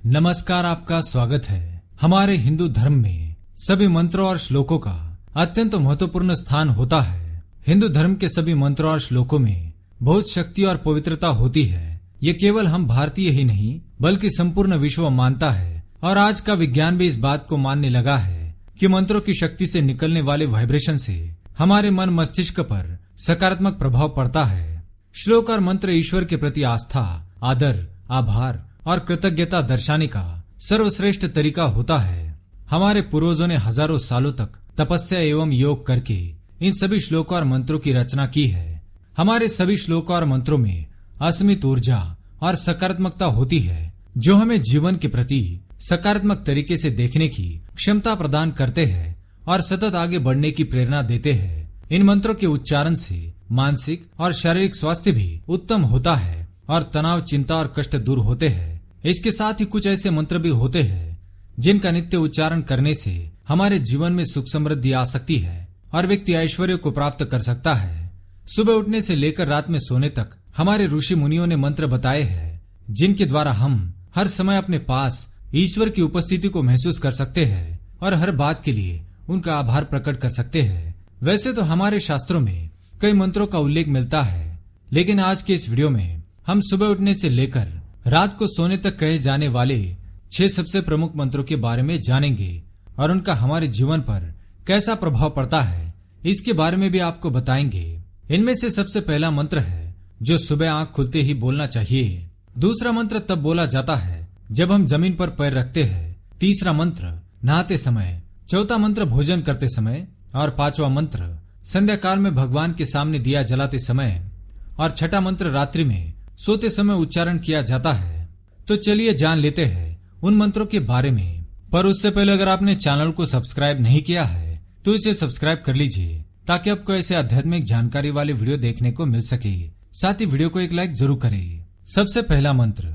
नमस्कार, आपका स्वागत है। हमारे हिंदू धर्म में सभी मंत्रों और श्लोकों का अत्यंत महत्वपूर्ण स्थान होता है। हिंदू धर्म के सभी मंत्रों और श्लोकों में बहुत शक्ति और पवित्रता होती है। ये केवल हम भारतीय ही नहीं बल्कि संपूर्ण विश्व मानता है और आज का विज्ञान भी इस बात को मानने लगा है कि मंत्रों की शक्ति से निकलने वाले वाइब्रेशन से हमारे मन मस्तिष्क पर सकारात्मक प्रभाव पड़ता है। श्लोक और मंत्र ईश्वर के प्रति आस्था, आदर, आभार और कृतज्ञता दर्शाने का सर्वश्रेष्ठ तरीका होता है। हमारे पूर्वजों ने हजारों सालों तक तपस्या एवं योग करके इन सभी श्लोकों और मंत्रों की रचना की है। हमारे सभी श्लोकों और मंत्रों में असीमित ऊर्जा और सकारात्मकता होती है, जो हमें जीवन के प्रति सकारात्मक तरीके से देखने की क्षमता प्रदान करते हैं और सतत आगे बढ़ने की प्रेरणा देते हैं। इन मंत्रों के उच्चारण से मानसिक और शारीरिक स्वास्थ्य भी उत्तम होता है और तनाव, चिंता और कष्ट दूर होते हैं। इसके साथ ही कुछ ऐसे मंत्र भी होते हैं जिनका नित्य उच्चारण करने से हमारे जीवन में सुख समृद्धि आ सकती है और व्यक्ति ऐश्वर्य को प्राप्त कर सकता है। सुबह उठने से लेकर रात में सोने तक हमारे ऋषि मुनियों ने मंत्र बताए हैं, जिनके द्वारा हम हर समय अपने पास ईश्वर की उपस्थिति को महसूस कर सकते हैं और हर बात के लिए उनका आभार प्रकट कर सकते हैं। वैसे तो हमारे शास्त्रों में कई मंत्रों का उल्लेख मिलता है, लेकिन आज के इस वीडियो में हम सुबह उठने से लेकर रात को सोने तक कहे जाने वाले 6 सबसे प्रमुख मंत्रों के बारे में जानेंगे और उनका हमारे जीवन पर कैसा प्रभाव पड़ता है, इसके बारे में भी आपको बताएंगे। इनमें से सबसे पहला मंत्र है जो सुबह आंख खुलते ही बोलना चाहिए। दूसरा मंत्र तब बोला जाता है जब हम जमीन पर पैर रखते हैं। तीसरा मंत्र नहाते समय। चौथा मंत्र भोजन करते समय और पांचवा मंत्र संध्या काल में भगवान के सामने दिया जलाते समय और छठा मंत्र रात्रि में सोते समय उच्चारण किया जाता है। तो चलिए जान लेते हैं उन मंत्रों के बारे में। पर उससे पहले अगर आपने चैनल को सब्सक्राइब नहीं किया है तो इसे सब्सक्राइब कर लीजिए, ताकि आपको ऐसे आध्यात्मिक जानकारी वाले वीडियो देखने को मिल सके। साथ ही वीडियो को एक लाइक जरूर करें। सबसे पहला मंत्र,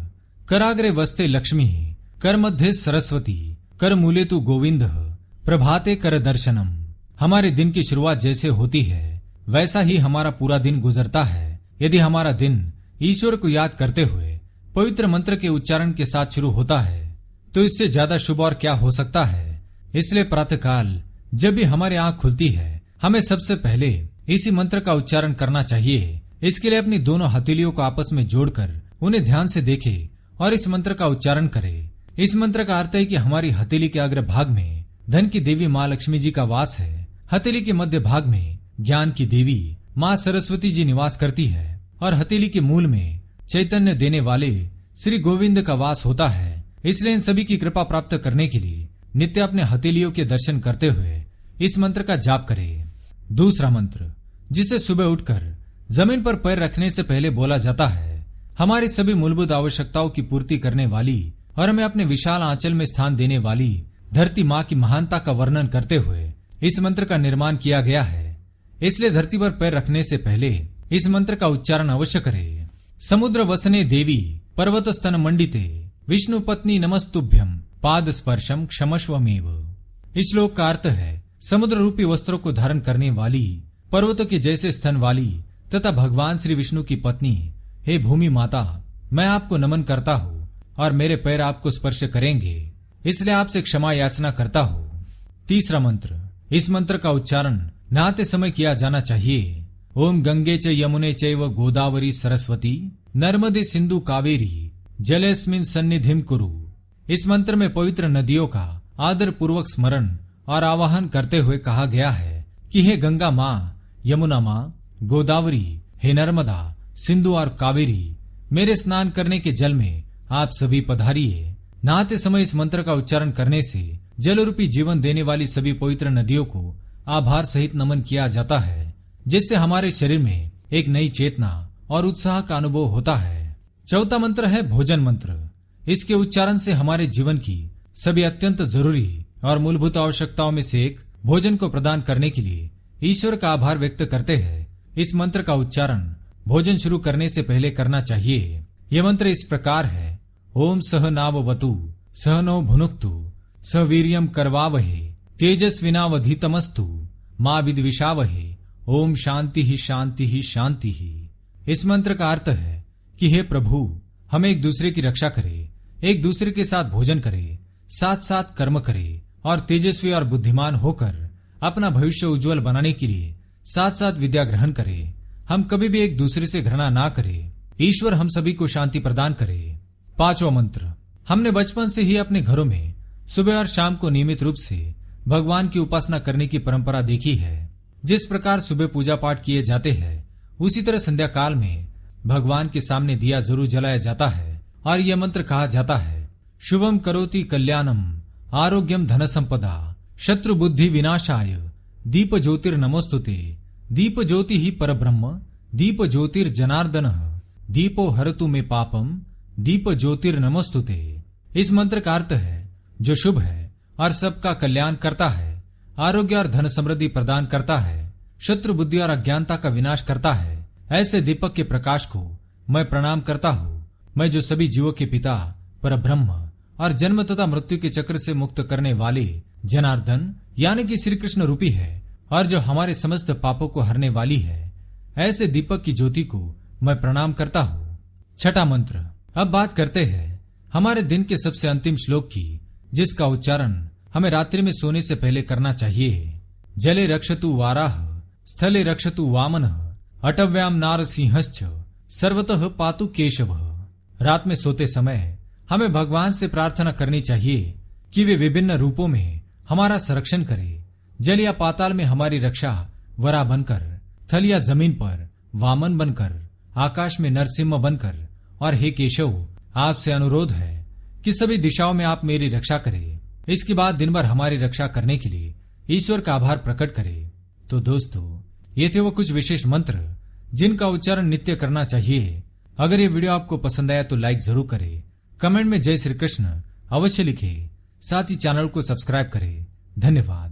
कराग्रे वस्ते लक्ष्मी, कर मध्य सरस्वती, कर मूले तु गोविंद, प्रभाते कर दर्शनम। हमारे दिन की शुरुआत जैसे होती है वैसा ही हमारा पूरा दिन गुजरता है। यदि हमारा दिन ईश्वर को याद करते हुए पवित्र मंत्र के उच्चारण के साथ शुरू होता है तो इससे ज्यादा शुभ और क्या हो सकता है। इसलिए प्रातःकाल जब भी हमारी आंख खुलती है हमें सबसे पहले इसी मंत्र का उच्चारण करना चाहिए। इसके लिए अपनी दोनों हथेलियों को आपस में जोड़कर उन्हें ध्यान से देखें और इस मंत्र का उच्चारण करें। इस मंत्र का अर्थ है कि हमारी हथेली के अग्र भाग में धन की देवी माँ लक्ष्मी जी का वास है। हथेली के मध्य भाग में ज्ञान की देवी माँ सरस्वती जी निवास करती है और हथेली के मूल में चैतन्य देने वाले श्री गोविंद का वास होता है। इसलिए इन सभी की कृपा प्राप्त करने के लिए नित्य अपने हथेलियों के दर्शन करते हुए इस मंत्र का जाप करें। दूसरा मंत्र, जिसे सुबह उठकर जमीन पर पैर रखने से पहले बोला जाता है, हमारी सभी मूलभूत आवश्यकताओं की पूर्ति करने वाली और हमें अपने विशाल आंचल में स्थान देने वाली धरती माँ की महानता का वर्णन करते हुए इस मंत्र का निर्माण किया गया है। इसलिए धरती पर पैर रखने से पहले इस मंत्र का उच्चारण अवश्य करें। समुद्र वसने देवी, पर्वत स्तन मंडिते, विष्णु पत्नी नमस्तुभ्यम, पाद स्पर्शम क्षमस्वमेव। इस श्लोक का अर्थ है, समुद्र रूपी वस्त्रों को धारण करने वाली, पर्वतों के जैसे स्तन वाली तथा भगवान श्री विष्णु की पत्नी, हे भूमि माता, मैं आपको नमन करता हूँ और मेरे पैर आपको स्पर्श करेंगे, इसलिए आपसे क्षमा याचना करता हूँ। तीसरा मंत्र, इस मंत्र का उच्चारण नहाते समय किया जाना चाहिए। ओम गंगे च यमुने चैव गोदावरी सरस्वती, नर्मदे सिंधु कावेरी, जलेस्मिन सन्निधिम कुरु। इस मंत्र में पवित्र नदियों का आदर पूर्वक स्मरण और आवाहन करते हुए कहा गया है कि हे गंगा माँ, यमुना माँ, गोदावरी, हे नर्मदा, सिंधु और कावेरी, मेरे स्नान करने के जल में आप सभी पधारिए। नहाते समय इस मंत्र का उच्चारण करने से जल रूपी जीवन देने वाली सभी पवित्र नदियों को आभार सहित नमन किया जाता है, जिससे हमारे शरीर में एक नई चेतना और उत्साह का अनुभव होता है। चौथा मंत्र है भोजन मंत्र। इसके उच्चारण से हमारे जीवन की सभी अत्यंत जरूरी और मूलभूत आवश्यकताओं में से एक भोजन को प्रदान करने के लिए ईश्वर का आभार व्यक्त करते हैं। इस मंत्र का उच्चारण भोजन शुरू करने से पहले करना चाहिए। यह मंत्र इस प्रकार है, ओम सह नाववतु, सह नो भुनुक्तु, स वीर्यम करवावहे, तेजस्विनावधीतमस्तु, माँ विद्विषावहे, ओम शांति ही शांति ही शांति ही। इस मंत्र का अर्थ है कि हे प्रभु, हमें एक दूसरे की रक्षा करे, एक दूसरे के साथ भोजन करे, साथ साथ कर्म करे और तेजस्वी और बुद्धिमान होकर अपना भविष्य उज्जवल बनाने के लिए साथ साथ विद्या ग्रहण करे। हम कभी भी एक दूसरे से घृणा ना करें। ईश्वर हम सभी को शांति प्रदान करे। 5वां मंत्र। हमने बचपन से ही अपने घरों में सुबह और शाम को नियमित रूप से भगवान की उपासना करने की परंपरा देखी है। जिस प्रकार सुबह पूजा पाठ किए जाते हैं, उसी तरह संध्या काल में भगवान के सामने दिया जरूर जलाया जाता है और यह मंत्र कहा जाता है, शुभम करोति कल्याणम आरोग्यम धन संपदा शत्रु बुद्धि विनाशाय दीप ज्योतिर नमोस्तुते दीप ज्योति ही परब्रह्म दीप ज्योतिर जनार्दन दीपो हरतु में पापम दीप ज्योतिर नमोस्तुते। इस मंत्र का अर्थ है जो शुभ है और सबका कल्याण करता है, आरोग्य और धन समृद्धि प्रदान करता है, शत्रु बुद्धि और अज्ञानता का विनाश करता है। ऐसे दीपक के प्रकाश को मैं प्रणाम करता हूँ। मैं जो सभी जीवों के पिता परब्रह्म और जन्म तथा मृत्यु के चक्र से मुक्त करने वाले जनार्दन यानी कि श्री कृष्ण रूपी है और जो हमारे समस्त पापों को हरने वाली है, ऐसे दीपक की ज्योति को मैं प्रणाम करता हूँ। 6वां मंत्र। अब बात करते हैं हमारे दिन के सबसे अंतिम श्लोक की, जिसका उच्चारण हमें रात्रि में सोने से पहले करना चाहिए। जले रक्षतु वाराह स्थले रक्षतु वामनः अटव्याम नारसिंहश्च सर्वतः पातु केशवः। रात में सोते समय हमें भगवान से प्रार्थना करनी चाहिए कि वे विभिन्न रूपों में हमारा संरक्षण करे। जल या पाताल में हमारी रक्षा वरा बनकर, थल या जमीन पर वामन बनकर, आकाश में नरसिंह बनकर, और हे केशव, आपसे अनुरोध है कि सभी दिशाओं में आप मेरी रक्षा करें। इसके बाद दिन भर हमारी रक्षा करने के लिए ईश्वर का आभार प्रकट करें। तो दोस्तों, ये थे वो कुछ विशेष मंत्र जिनका उच्चारण नित्य करना चाहिए। अगर ये वीडियो आपको पसंद आया तो लाइक जरूर करें, कमेंट में जय श्री कृष्ण अवश्य लिखें, साथ ही चैनल को सब्सक्राइब करें। धन्यवाद।